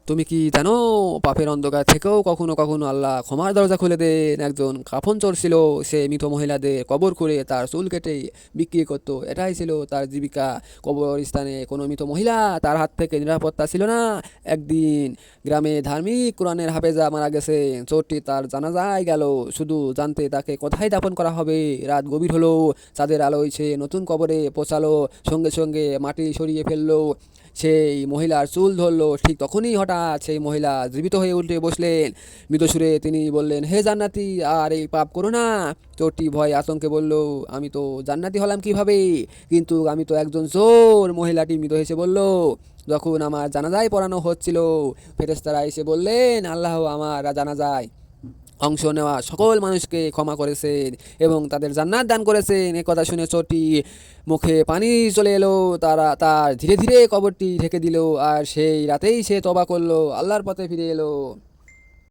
তুমি কি জানো, পাপের অন্ধকার থেকেও কখনো কখনো আল্লাহ ক্ষমার দরজা খুলে দেন। একজন কাফন চোর ছিল, সে মৃত মহিলাদের কবর করে তার চুল কেটে বিক্রি করত, এটাই ছিল তার জীবিকা। কবরস্থানে কোনো মৃত মহিলা তার হাত থেকে নিরাপত্তা ছিল না। একদিন গ্রামে ধার্মিক কোরআনের হাফেজা মারা গেছে। চোরটি তার জানাজায় গেল, শুধু জানতে তাকে কোথায় দাফন করা হবে। রাত গভীর হলো, চাঁদের আলোয় সে নতুন কবরে পৌঁছালো, সঙ্গে সঙ্গে মাটি সরিয়ে ফেললো, সেই মহিলার চুল ধরলো। ঠিক তখনই হঠাৎ সেই মহিলা জীবিত হয়ে উঠে বসলেন। মৃত সুরে তিনি বললেন, হে জান্নাতি, আর এই পাপ করো না। চোরটি ভয় আতঙ্কে বলল, আমি তো জান্নাতি হলাম কিভাবে? কিন্তু আমি তো একজন চোর। মহিলাটি মৃত হেসে বলল, যখন আমার জানাজায় পড়ানো হচ্ছিল, ফেরেশতারা এসে বললেন, আল্লাহ আমার জানাজায় অংশ নেওয়া সকল মানুষকে ক্ষমা করেছেন এবং তাদের জান্নাত দান করেছেন। এ কথা শুনে চোরটি মুখে পানি চলে এলো। তার ধীরে ধীরে কবরটি ঢেকে দিল, আর সেই রাতেই সে তওবা করলো, আল্লাহর পথে ফিরে এলো।